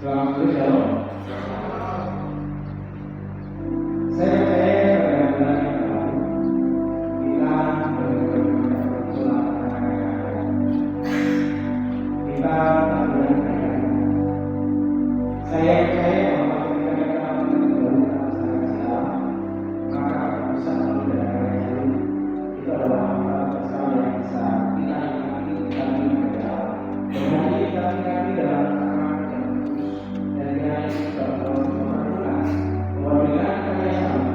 Selamat sore, Shalom. Saya percaya pada bulan yang lalu kita saya percaya bahwa ketika kita menggunakan bahasa maka bisa menggunakan itu adalah hal besar yang bisa kita nikmati berjalan. Kemudian kita nikmati dalam dan kita juga melakukan bahwa dengan kebiasaan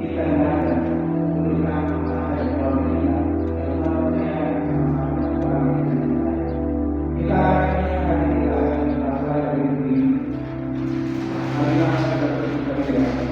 kita belajar memberikan kepada keluarga kita yang percaya sama-sama orang kita akan berasal dari diri. Marilah kita berdoa.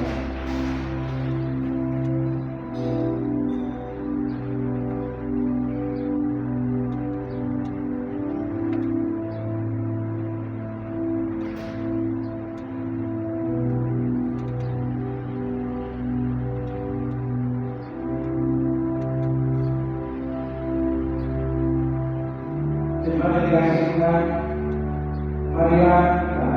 Sebab dikasihkan, marilah kita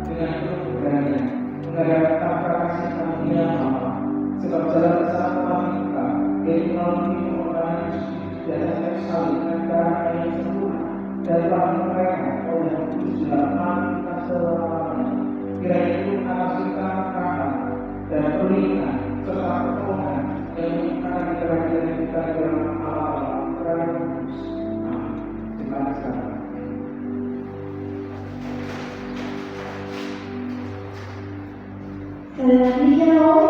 dengan penuh keberanian menghadap kasih karunia Allah. Sebab jalan bersama kita yaitu melalui pengorbanan Yesus di atas kayu salib dengan darah yang sempurna dan telah memerintahkan oleh Roh Kudus dalam iman kita selama-lamanya. Kiranya itu atas kita rahmat dan perlindungan serta pertolongan yang menyimpan di kerajaan kita di dalam Allah Roh Kudus. Terima kasih. Sekali lagi shalom.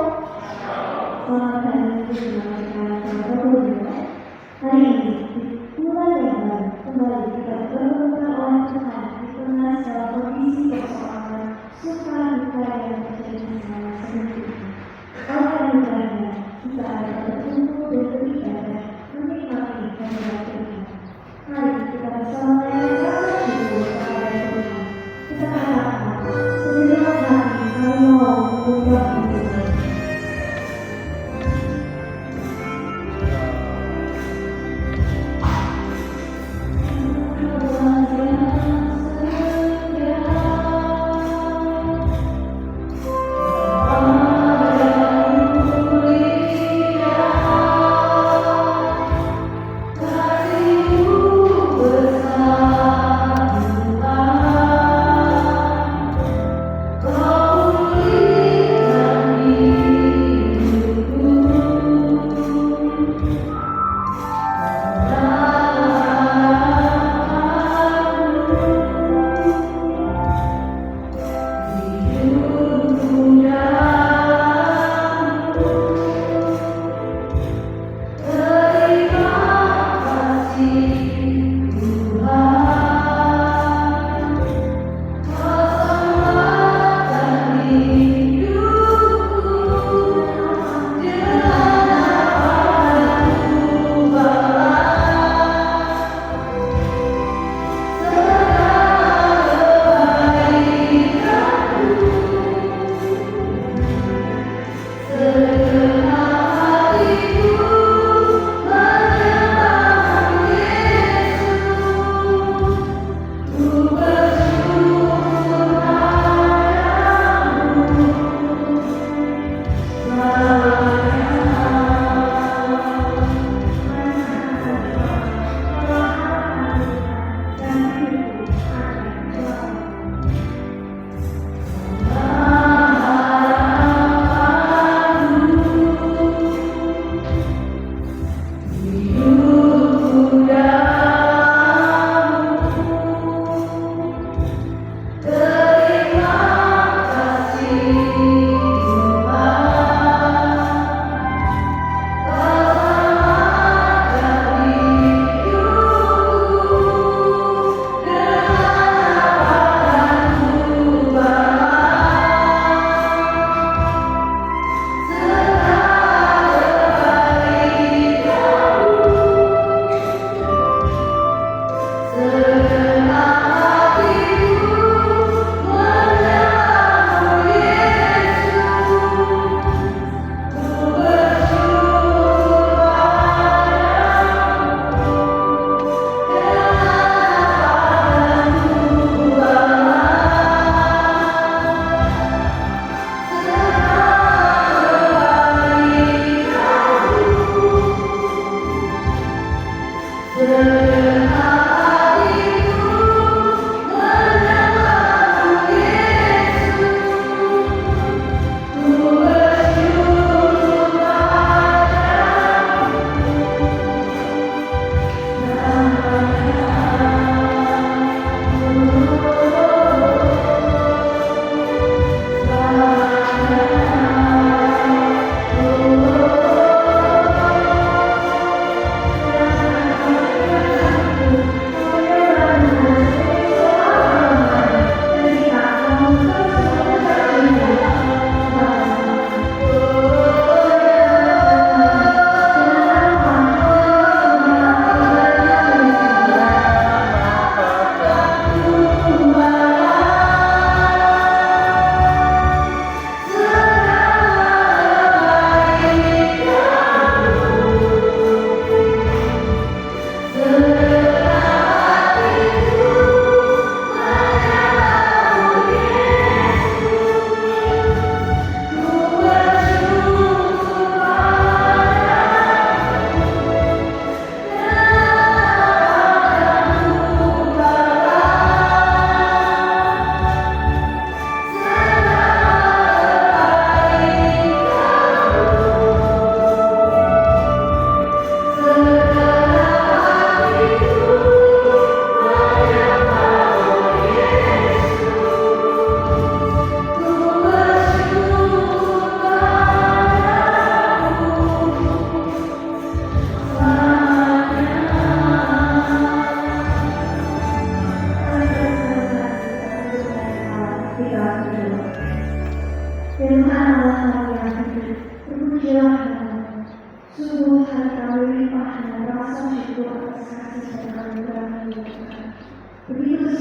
Selamat hari Minggu dengan hari ini mulai yang baru kembali kita bertemu oleh Tuhan di tengah segala kondisi persoalan suka duka yang terjadi selama seminggu ini. Oleh karenanya kita akan bertemu dan beribadah menikmati hadirat Tuhan. Mari kita bersama menyanyikan syukur kepada Tuhan. Kita katakan segenap hati kami mau menyembah Tuhan.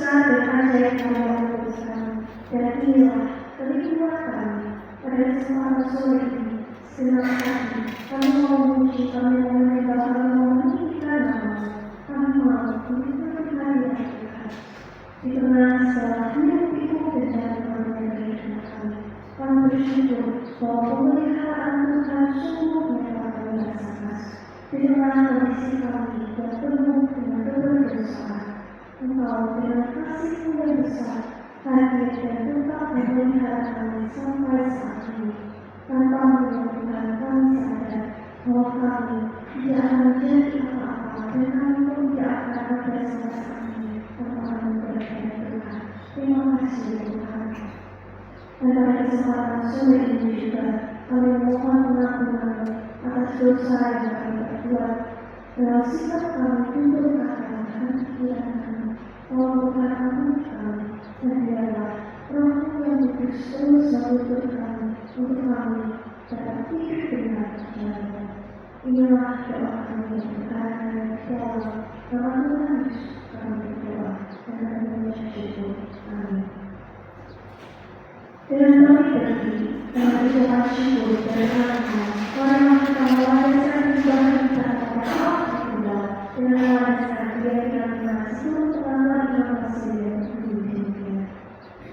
besar dan ajaib karya Tuhan. Dan inilah kenikmatan kami pada kesempatan sore ini. Senang hati kami mau memuji, kami mau menyembah, kami mau meninggikan nama-Mu. Kami mau menikmati hadirat Tuhan. Di tengah segala hiruk-pikuk dan jalan dari hidup kami, kami bersyukur bahwa pemeliharaan Tuhan sungguh menyertai kami rasakan. Di tengah kondisi kami yang penuh dengan keberdosaan, Engkau dengan kasih-Mu yang besar hadir dan tetap memelihara kami sampai saat ini. Tanpa-Mu ya Tuhan, kami sadar bahwa kami tidak akan menjadi apa-apa dan kami pun tidak akan ada sampai saat ini tanpa Kami berdoa Tuhan. Terima kasih ya Tuhan. Dan pada kesempatan sore ini juga kami mohon pengampunan atas dosa yang kami perbuat dalam sikap kami, tutur kata, dan pikiran kami. Tolong Tuhan ampuni kami dan biarlah Roh-Mu yang kudus terus menuntun kami untuk kami dapat hidup dengan jalan. Inilah doa kami yang berkaitan dalam nama Tuhan Yesus kami berdoa dan kami mensyukur. Amin. Dengan kami berdiri dan berdoa syukur dan mengaku, orang kita mewariskan ibadah kita kepada Allah Tunggal dengan mewariskan keyakinan kita seluruh terlambat di dalam sedia di dunia.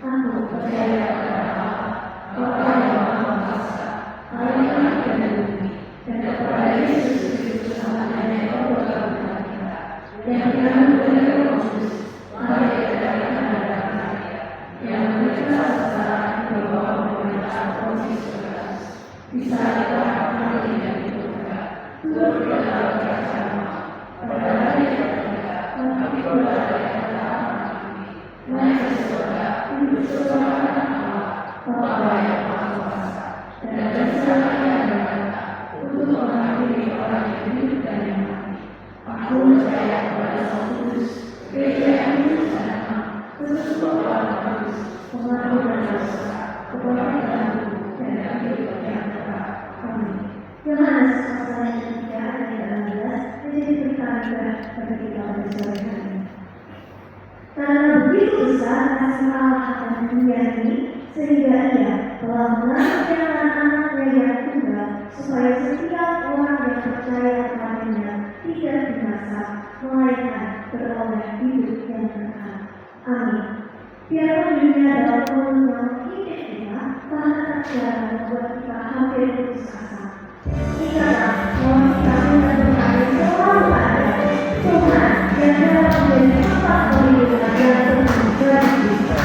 Aku percaya kepada Allah, Bapa yang Maha Kuasa, Langit dan bumi, dan kepada Yesus Kristus anaknya yang berkorban kita, yang dikandung dari Roh Kudus, lahir dari Maria, yang berkuasa secara di bawah pemerintahan Pontius Pilatus, disalibkan, mati dan dikuburkan, turun ke dalam kerajaan Allah, pada hari ketiga, bangkit pula dari antara mati, naik ke surga, duduk sebelah kanan Allah, Bapa yang Maha Kuasa, dan dari sana Ia berkata, untuk mengampuni orang yang hidup dan yang mati. Aku percaya kepada Roh Kudus, Gereja yang kudus dan aman, persekutuan kudus, pengampunan dosa, kebangkitan tubuh, dan kehidupan yang kekal. Amin. Yohanes pasal yang ketiga ayat 18 menjadi berkata bagi kita pada sore hari ini. Karena begitu besar kasih Allah akan dunia ini, sehingga Ia telah mengaruniakan Anaknya yang tunggal, supaya setiap orang yang percaya kepadanya tidak binasa, melainkan beroleh hidup yang kekal. Amin. Biarlah dunia dalam penuh hidup kita, Tuhan tak jarang membuat kita hampir putus asa. Ingatlah bahwa kita Tuhan selalu ada. Tuhan yang dapat menjadi tempat perlindungan yang tenang bagi kita.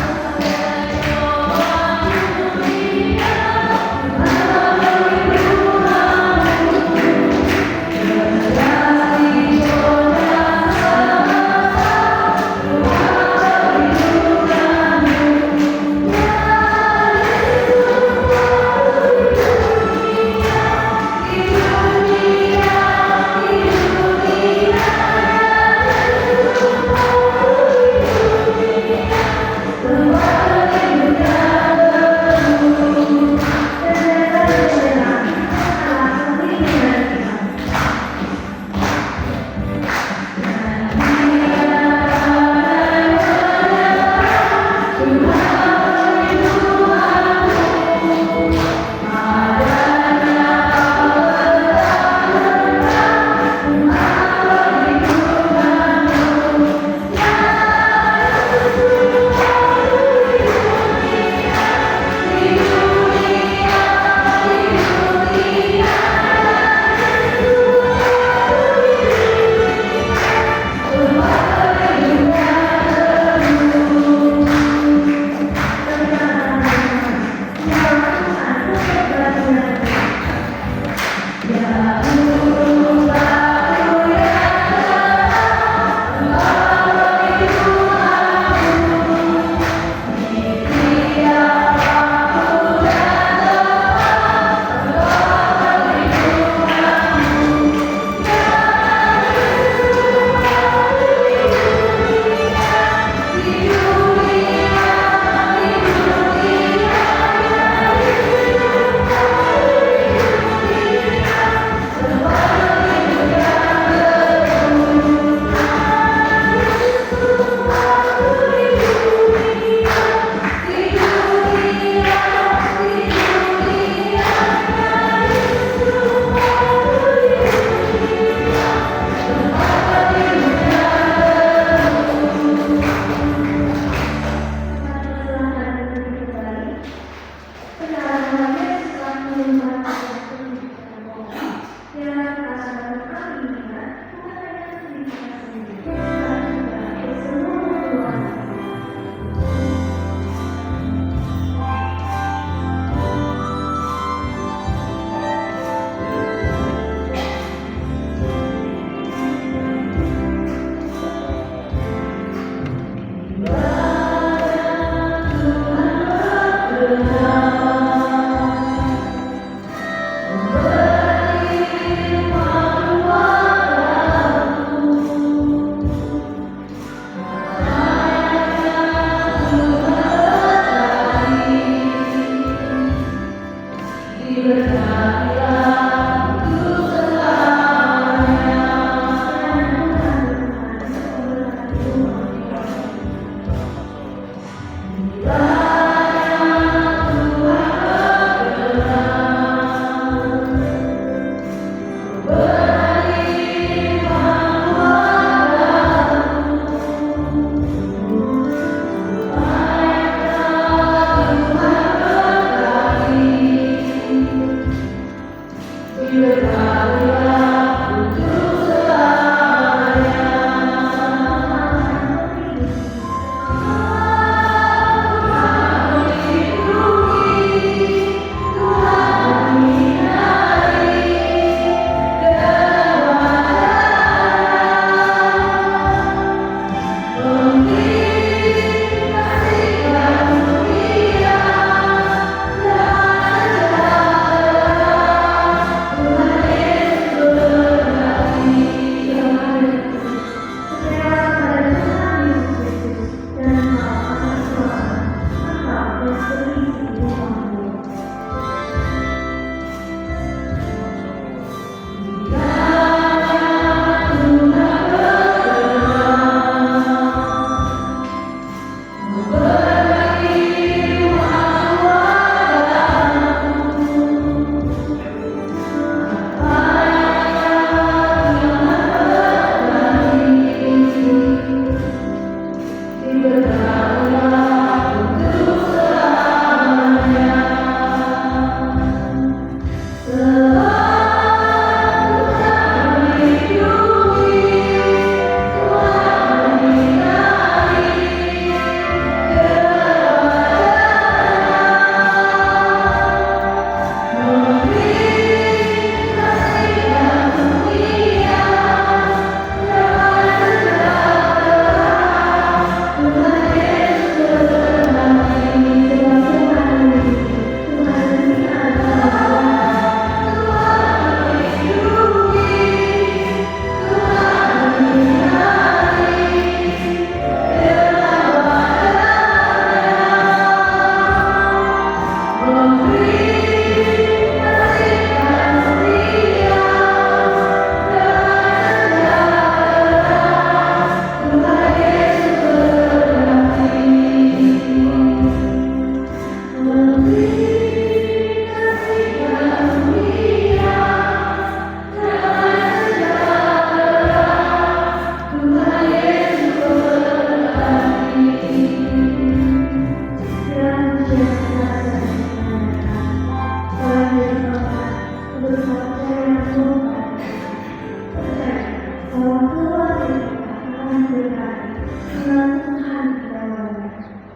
Dalam Tuhan dalamnya,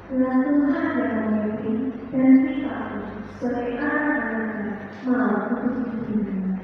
dalam Tuhan yang memimpin dan kita sebagai anak-anaknya mau untuk dipimpin.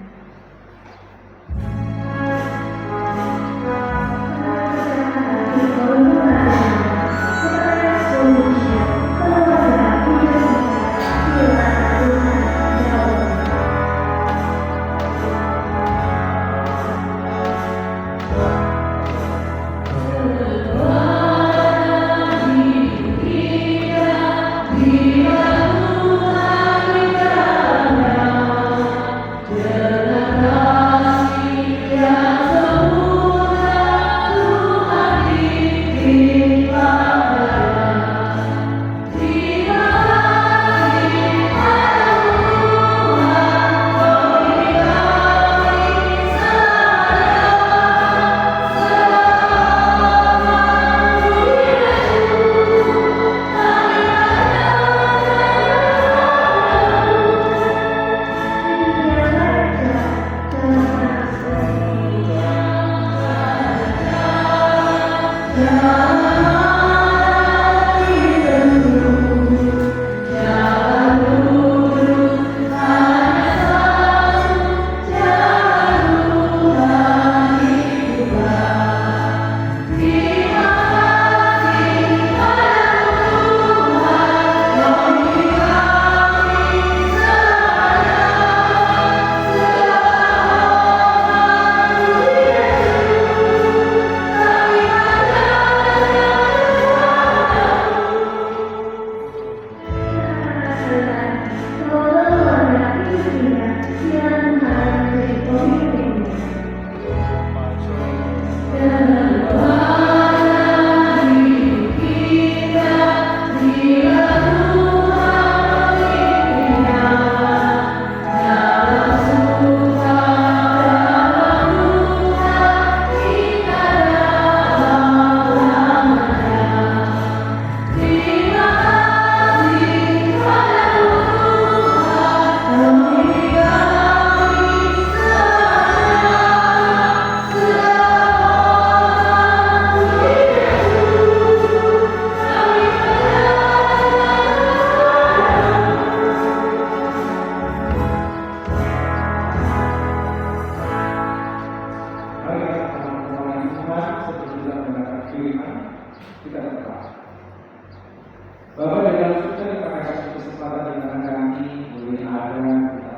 Bapak dan Ibu Saudara, terima kasih kesempatan di mana kami boleh ada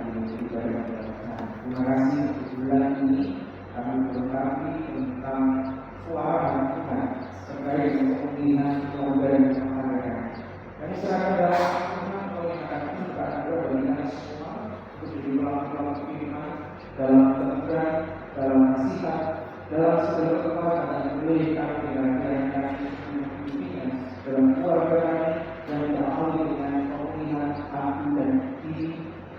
di ibadah perdamaian. Terima kasih untuk bulan ini kami berkati tentang suara Tuhan terkait dengan pemilihan keluarga dan keluarga. Kami serahkan dalam Tuhan oleh kami juga ada bagi kami semua untuk jadi pelaku firman dalam keteguhan, dalam nasihat, dalam segala kekuatan yang boleh kami dengarkan kami dalam keluarga kami yang diawali dengan pemulihan hati dan diri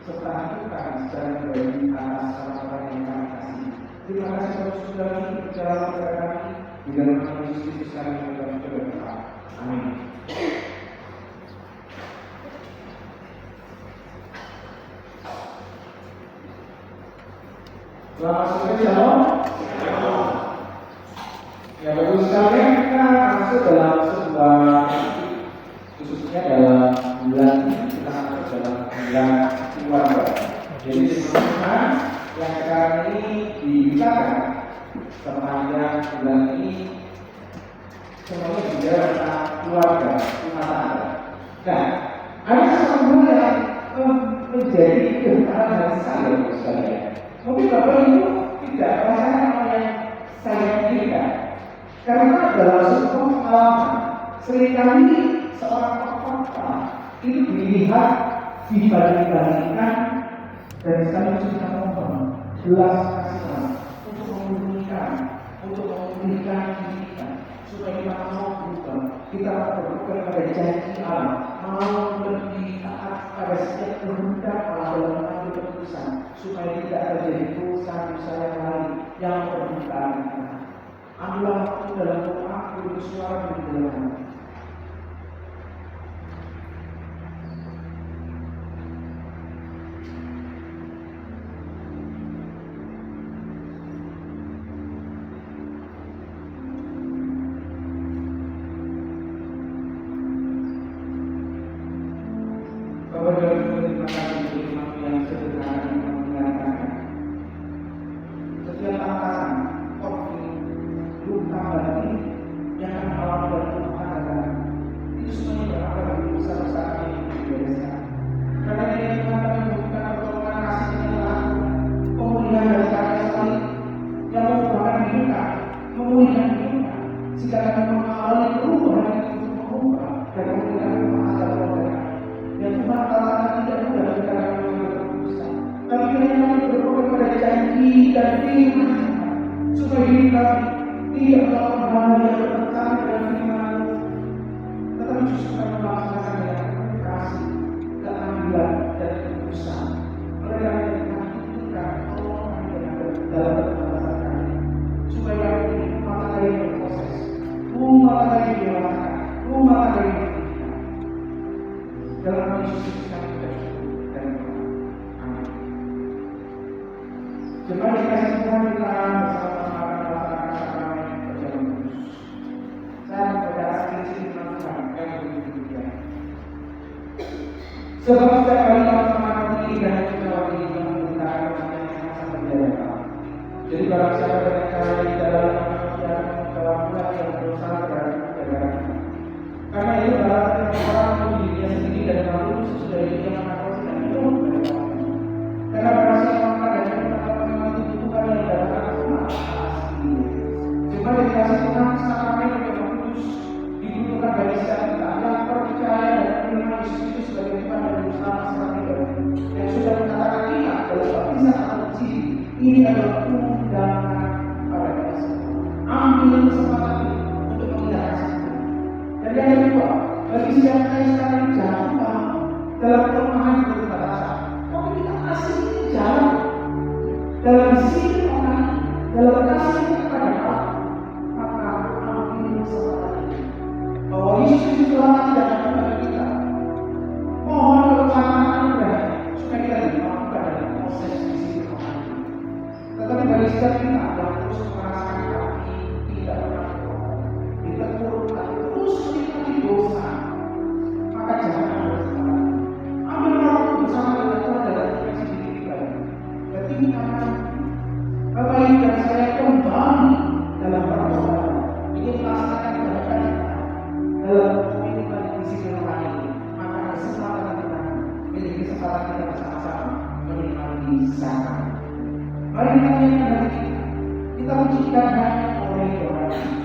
serta lakukan secara pribadi atas orang-orang yang kami kasih. Terima kasih kepada saudara yang berjalan kepada kami di dalam nama Yesus Kristus kami berdoa. Amin. Selamat sore, shalom. Ya, bagus sekali kita masuk dalam sebuah khususnya dalam bulan ini kita masuk dalam bulan keluarga. Jadi sebelumnya yang sekarang ini dibicarakan sepanjang bulan ini semuanya bicara tentang keluarga, rumah tangga. Nah, ada sesuatu yang menjadi kebenaran dari saya, misalnya. Mungkin Bapak Ibu tidak merasakan apa yang saya pikirkan. Karena dalam sebuah pengalaman, seringkali seorang fakta itu dilihat dibanding-bandingkan dan sekaligus kita mohon belas kasihan untuk memulihkan diri kita supaya kita mau berubah, kita berubah pada janji Allah, mau lebih taat pada setiap kehendak Allah dalam mengambil keputusan supaya tidak terjadi dosa-dosa yang lain yang merugikan kita. Ambillah waktu dalam doa bersuara di dalam hati. Bapak dan Ibu terima kasih untuk iman yang sederhana yang mengingatkan setiap tantangan, konflik, luka batin yang akan melawan dan menghadapan itu semuanya berada di besar-besar yang dibereskan. Karena dia Tuhan kami membutuhkan pertolongan kasih yang telah pemulihan dari karya salib yang merupakan hidup, memulihkan hidup, sehingga kami mengalami perubahan yang untuk mengubah dan memulihkan rumah tangga keluarga. Dan Tuhan Allah tidak mudah jika kami berdosa. Tapi kiranya kami berdoa kepada janji dan firman supaya hidup kami tidak melakukan hal yang bertentangan dengan firman, tetapi justru kami melaksanakan dengan kasih, keadilan dan keputusan. Oleh karena itu kami butuhkan pertolongan yang dalam berbahasa kami, supaya kami rumah tangga yang berproses, rumah tangga yang dewasa, rumah tangga yang berpikir. Dalam nama Yesus kami bersyukur dan berdoa. Amin. Jemaat dikasih Tuhan, kita bersama-sama melaksanakan sakramen perjamuan kudus. Saya membaca skripsi firman Tuhan yang demikian. Sebab setiap kali kamu mengamati dan menjawab ini kamu memberitakan pertanyaan yang sangat menjadikan. Jadi barang siapa dari kalian di dalam manusia membawa pula yang berdosa berarti kebenaran. Karena itu adalah orang menguji dirinya sendiri dan lalu sesudah itu yang mengaku dan hidup dari kami. Karena berhasil mengangkat dan mengatakan memang itu bukan yang datang cuma asli. Cuma dikasih Tuhan sakramen perjamuan kudus dibutuhkan bagi setiap kita yang percaya dan menerima Yesus itu sebagai Tuhan dan Juru Selamat secara pribadi. Yang sudah mengatakan kita dalam baptisan atau uji ini adalah undangan pada kita semua. Ambil kesempatan ini untuk mengingat kasih. Dan yang kedua, bagi siapa yang sekarang jatuh dalam kelemahan keterbatasan, tapi kita masih jalan dalam sisi orang, dalam kasih kepada Allah, maka ambil kesempatan ini bahwa Yesus itu telah tidak akan bagi kita. Mohon kebersamaan Tuhan supaya kita dimampukan dalam proses di sisi orang. Tetapi bagi setiap kita yang terus merasakan kaki tidak pernah ditegur atau terus menikmati dosa, maka jangan bersalah. Ambil waktu bersama dengan Tuhan dalam refleksi diri kita. Ketika Bapak Ibu dan saya kembali dalam perjalanan ingin melaksanakan kehidupan kita dalam komitmen di sisi rohani ini, maka kesempatan kita menjadi kesempatan kita bersama-sama menikmati sakramen. Mari kita menyanyikan hati kita pujikan hanya oleh Tuhan. Yesus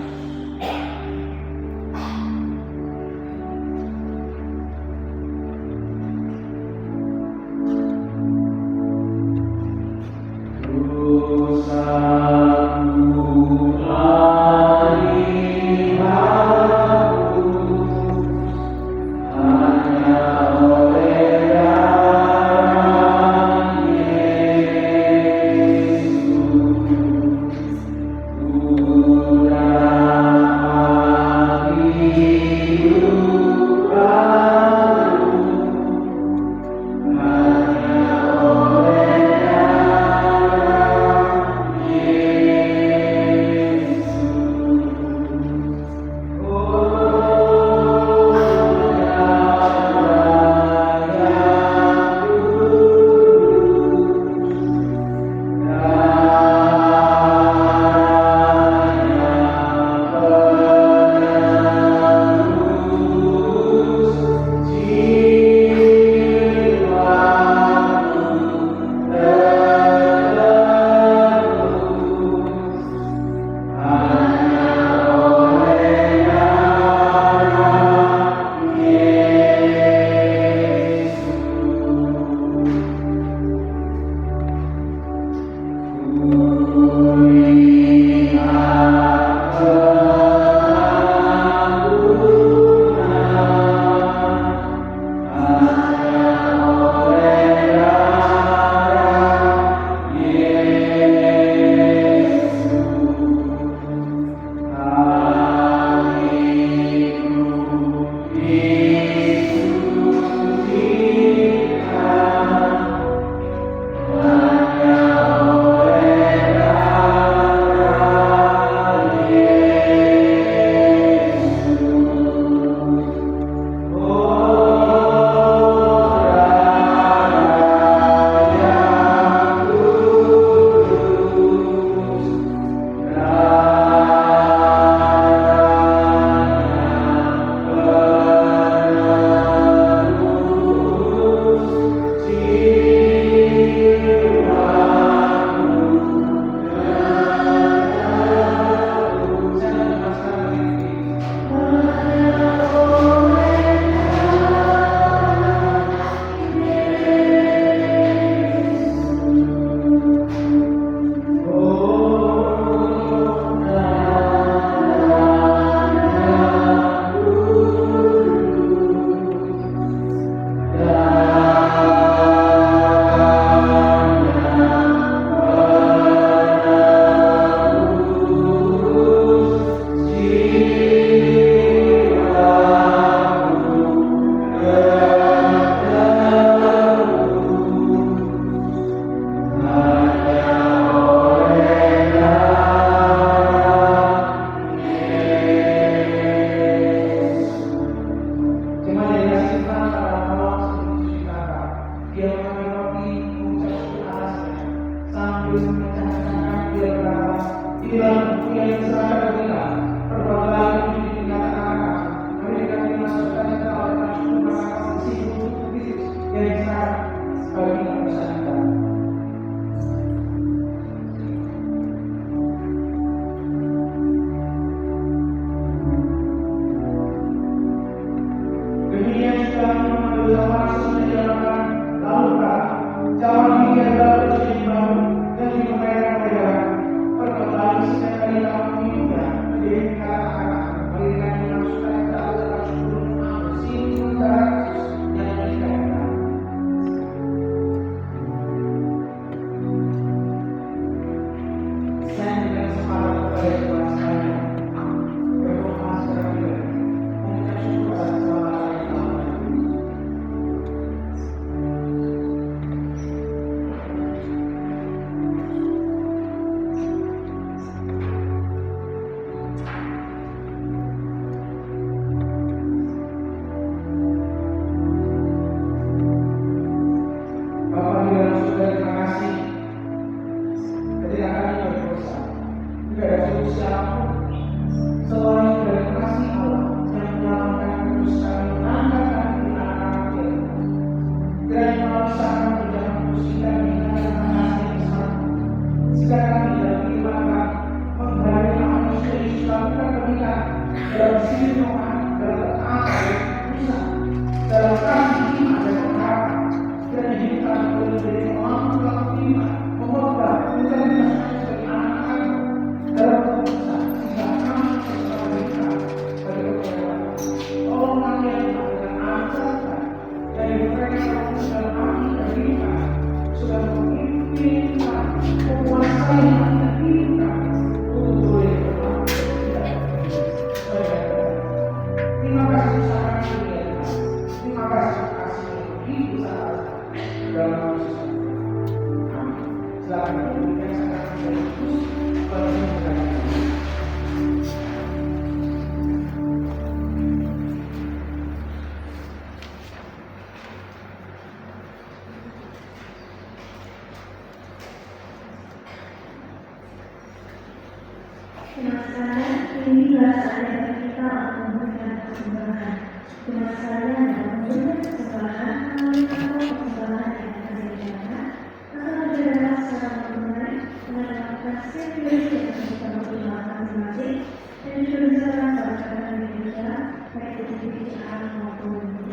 sekalian dalam memberikan persembahan melalui kapal persembahan yang akan direncanakan akan bergerak secara tunai dengan melakukan setiap yang kita pertimbangkan masing-masing dan juga diserahkan pada keadaan Indonesia baik itu di pekerjaan maupun di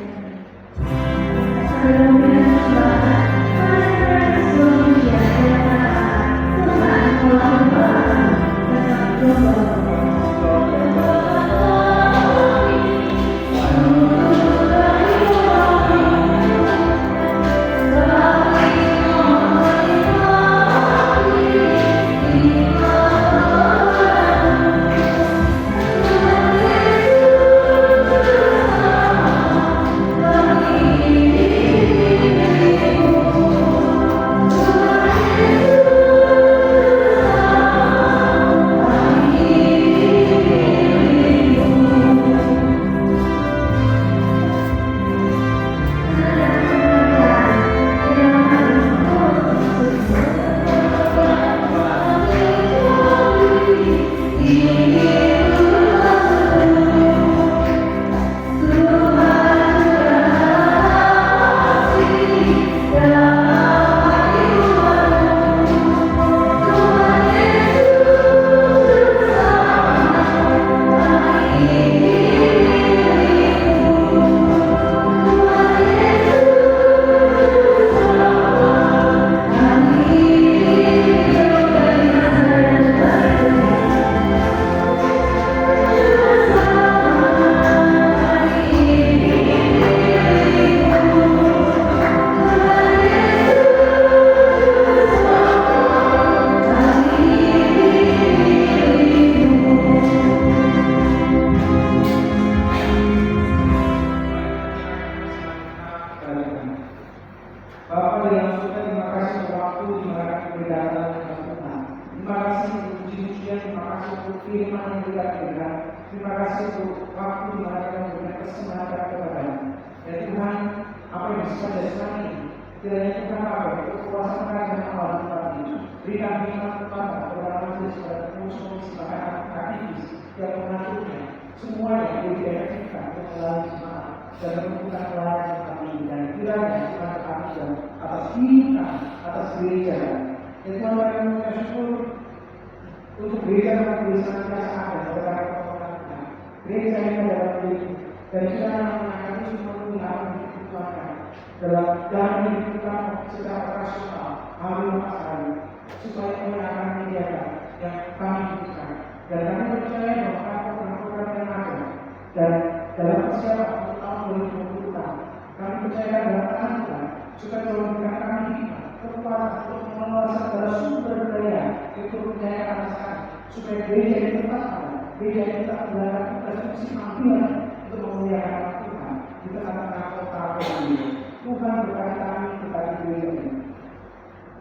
Bapak yang sudah, terima kasih untuk waktu di mana kami datang ke Tuhan. Terima kasih untuk puji-pujian, terima kasih untuk firman yang kita berikan. Terima kasih untuk waktu di mana kami memberikan kesempatan kepada ya Tuhan, apa yang bisa selama ini kiranya Tuhan apa kekuasaan kerajaan Allah Tuhan ini berikan firman kepada majelis pada pengurus bahkan aktivis yang mengaturnya semuanya boleh diefektifkan untuk melalui jemaat dan menentukan pelayanan kami dan kiranya Tuhan kami dan atas hidup kami, atas gereja dan Tuhan kami mengucap syukur untuk gereja dan tulisan kita ada saudara pemerintah gereja yang dalam diri dan kita menangani semua pilihan yang diketuakan dalam hidup secara operasional hari hari supaya pelayanan media yang kami butuhkan dan kami percaya bahwa program-program yang ada dan dalam persiapan untuk tahun 2020 kami percaya dalam tangan Tuhan supaya Tuhan memberikan kami kekuatan untuk mengelola segala sumber daya itu kepercayaan atas kami supaya gereja ini tetap ada, gereja ini tetap melakukan fungsi panggilan untuk memuliakan Tuhan di tengah-tengah kota ini. Tuhan berkati kami berkati gereja ini.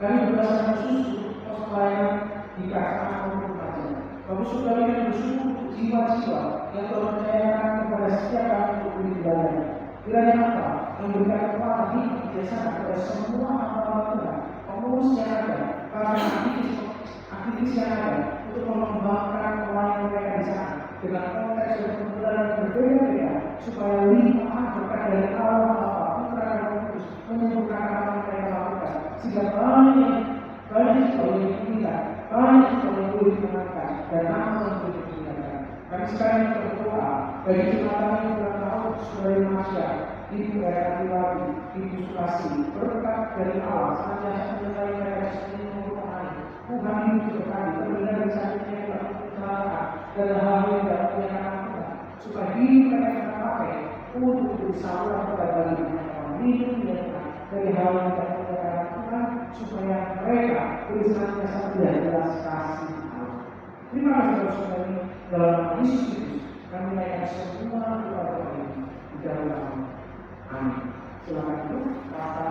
Kami berdasarkan khusus pos pelayanan di kerajaan maupun remaja. Bapak Saudara yang bersyukur untuk jiwa-jiwa yang Tuhan percayakan kepada setiap kami untuk beribadah. Kiranya apa? Memberikan kekuatan di desa kepada semua hamba Tuhan, pengurus yang ada, para aktivis yang ada untuk mengembangkan pelayanan mereka di sana dengan konteks dan kebetulan yang berbeda-beda supaya limpahan berkat dari Allah Bapa, Putra dan Roh Kudus menyembuhkan apa yang mereka lakukan sehingga banyak sekali yang dipilih, banyak sekali yang boleh dimenangkan dan nama yang boleh dimuliakan. Kami sekarang berdoa bagi jemaat yang telah tahu sebagai manusia, Ibu Eratiwati, Ibu Sukasi, berkat dari Allah, senantiasa menyertai mereka seperti mengumpulkan Tuhan hidup berkali, terdengar dari sakitnya yang tak kecelakaan dan hal-hal yang dapat dilakukan Tuhan, supaya hidup mereka yang pakai untuk bersaluran kepada bagi orang hidup yang dari hal yang dapat dilakukan Tuhan, supaya mereka senantiasa tidak jelas kasih Allah. Terima kasih saudara dalam Yesus Kristus, kami menaikkan semua kepada Tuhan di dalam nama. Amin. Silakan duduk, kata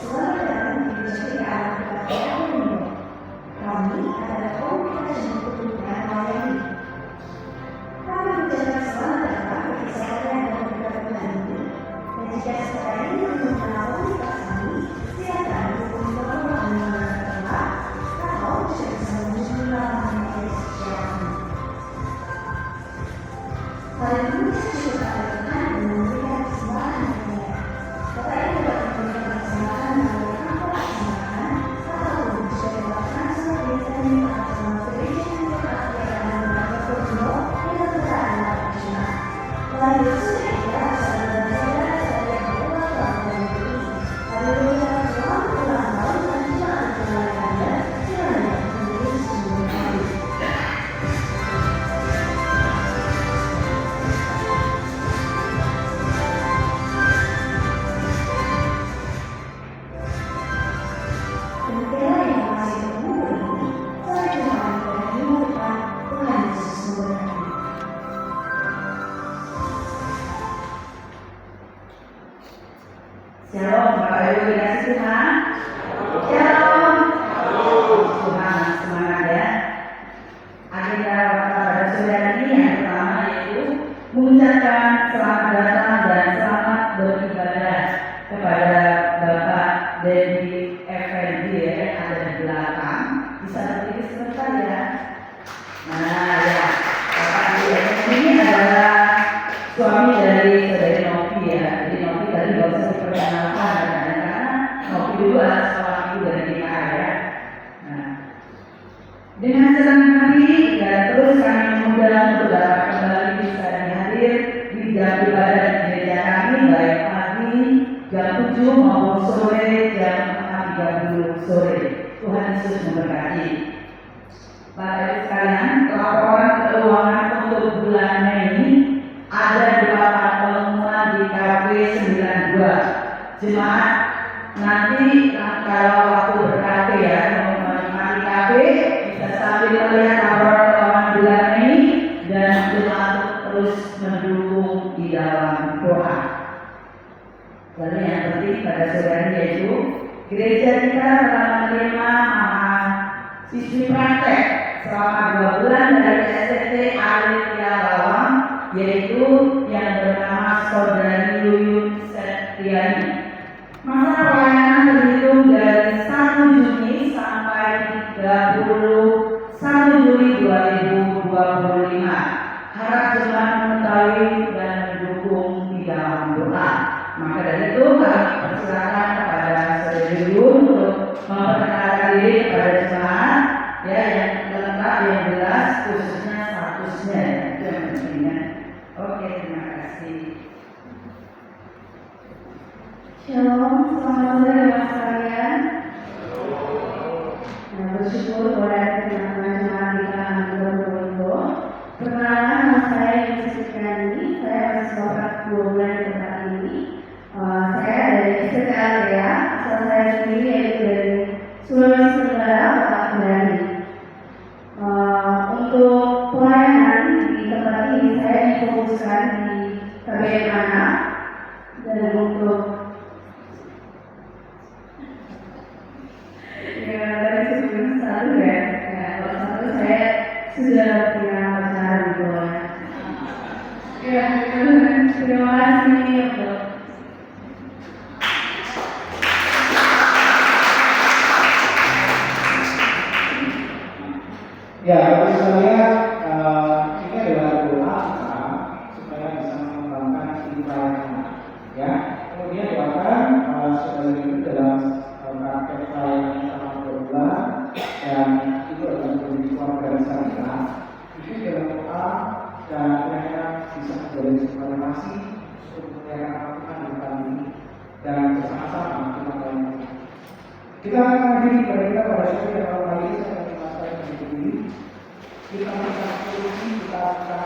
Selamat datang di Persekutuan Kebahagiaan Dunia. Kami adalah komunitas yang berkebutuhan melayani. Kami mengucapkan selamat datang bagi sekalian yang berkebutuhan ini dan jika sekalian ini Bapak Ibu dikasih Tuhan. Shalom. Tuhan semangat ya. Agenda pada sore hari ini yang pertama yaitu mengucapkan selamat datang dan selamat beribadah kepada Bapak Dendi Effendi yang ada di belakang. Bisa berdiri sebentar ya. Nah ya, Bapak Dendi Effendi ini adalah suami dari saudari Novi ya. Jadi Novi tadi nggak usah diperkenalkan karena Novi dulu adalah seorang ibu dari DKI ya. Nah, dengan senang hati dan terus kami mengundang untuk dapat kembali bisa hadir di jam ibadah di gereja kami baik pagi jam 7 maupun sore jam 4.30 sore. Tuhan Yesus memberkati. Bapak Ibu sekalian, laporan keuangan untuk bulan Mei ada 8 pertemuan di KW 92. Jemaat nanti kalau waktu berkafe ya, mau menikmati kafe bisa sambil melihat laporan keuangan bulan Mei dan jemaat terus mendukung di dalam doa. Lalu yang penting pada sore hari yaitu gereja kita telah menerima siswi praktek selama 2 bulan dari STT Alia Bawang, yaitu yang bernama Saudari Yuyun Setiani. Masa pelayanan terhitung dari 1 Juni sampai 31 Juli 2025. Harap jemaat mengetahui dan mendukung di dalam doa. Maka dari itu kami persilakan kepada Saudari Yuyun untuk memperkenalkan diri kepada jemaat ya yang lengkap yang jelas khususnya statusnya itu yang pentingnya. Oke, terima kasih. Shalom, selamat sore Bapak sekalian. Nah, bersyukur kepada teman-teman jemaat kita Angkor Probolinggo. Perkenalan nama saya Yusuf Fikani. Saya masih sekolah 2 bulan di tempat ini. Saya dari STT Alea. Asal saya sendiri yaitu dari Sulawesi Tenggara, Kota Kendari. Untuk pelayanan di tempat ini saya difokuskan di KBM Anak dan untuk ya dari sebelum satu ya, kalau satu saya sudah punya pacar gitu ya. Terima kasih untuk Ya, bagi saya ini adalah doa kita supaya bisa mengembangkan ibadah anak. Ya, kemudian doakan saudara itu dalam praktek pelayanan selama 2 bulan dan itu adalah menjadi keluarga besar kita. Itu dalam doa dan mereka bisa menjadi sebuah relasi untuk memelihara Tuhan di depan ini dan bersama-sama kita melakukan. Kita akan menghadiri kepada kita pada sore dan malam hari ini saya akan dimasukkan ke diri. Kita akan solusi, kita akan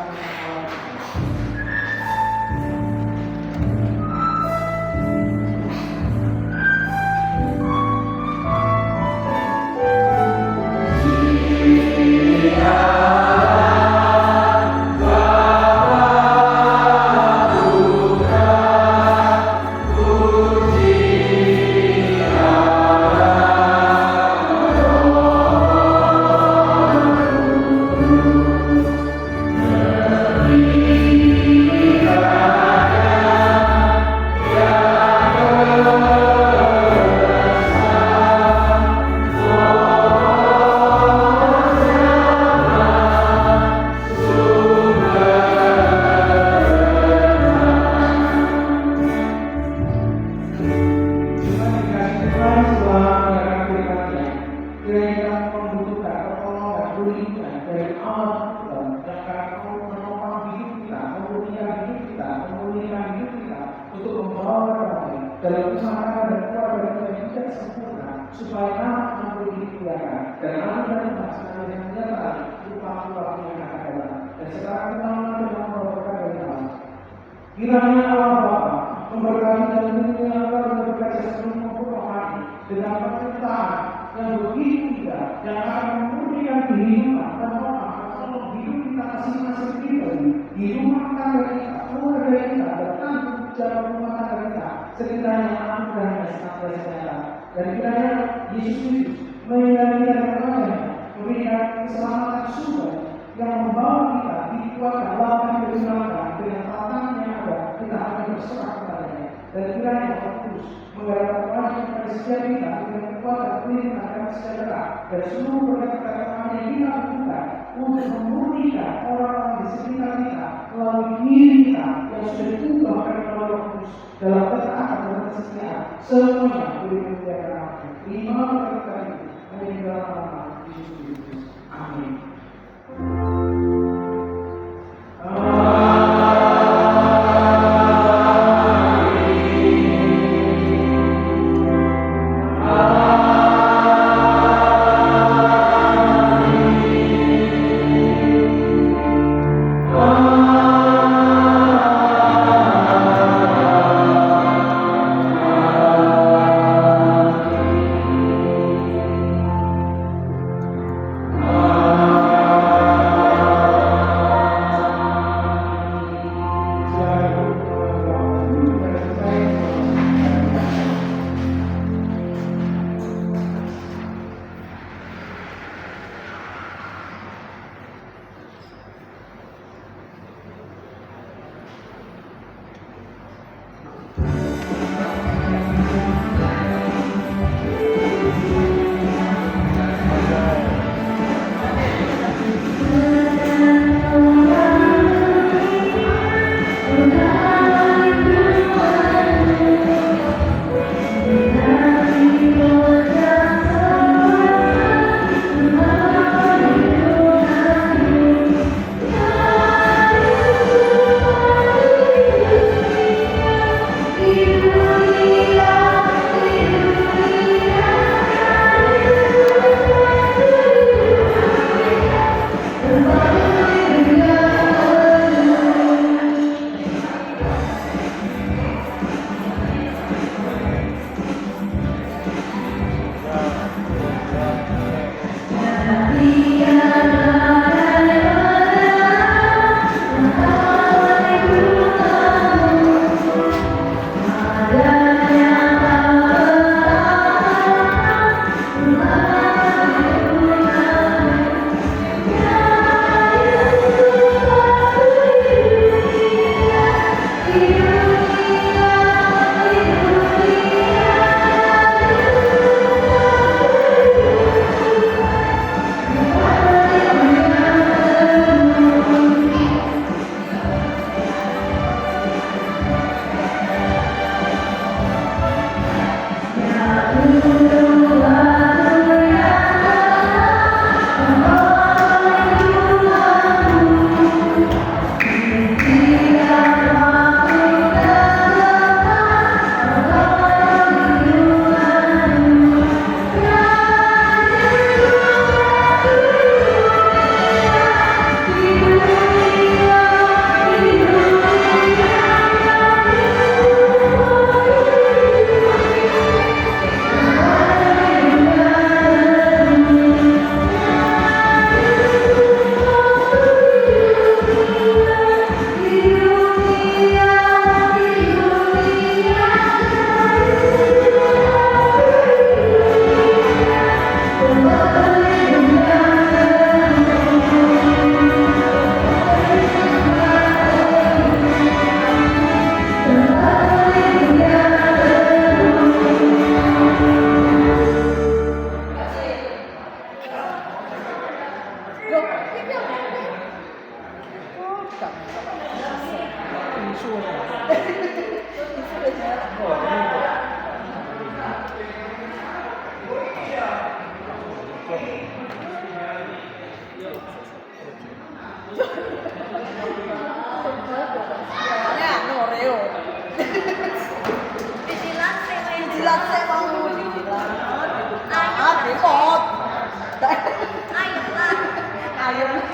dalam usaha dan keluarga kita yang tidak sempurna supaya nama diri dimuliakan dan anak dan pasangan yang nyata berupa waktu yang akan datang dan sekarang kita dengan berkat dari Allah. Kiranya Allah Bapa memberkati dan melindungi Allah dan bekerja sepenuh maupun rohani dengan penciptaan yang begitu indah yang akan memurnikan kehidupan dan doa atau hidup kita masing-masing pribadi di rumah tangga kita, keluarga kita, dan tanggung jawab rumah tangga kita sekiranya anugerahnya sampai nyata. Dan kiranya Yesus Kristus mengingatkan kepada memberikan keselamatan surga yang membawa kita dikuatkan lawan keselamatan dengan tantangan yang ada, kita akan berserah kepadanya. Dan kiranya Roh Kudus menggerakkan wajib kepada setiap kita dengan kekuatan perlindungan dan sejahtera dan seluruh berkat-berkat yang kita butuhkan untuk memulihkan orang-orang di sekitar kita melalui diri kita yang sudah diubah oleh Roh Kudus dalam ketaatan dan kesetiaan. Semuanya boleh memuliakan nama. Lima berkat itu menjadi dalam nama Yesus Kristus. Amin. Ayam.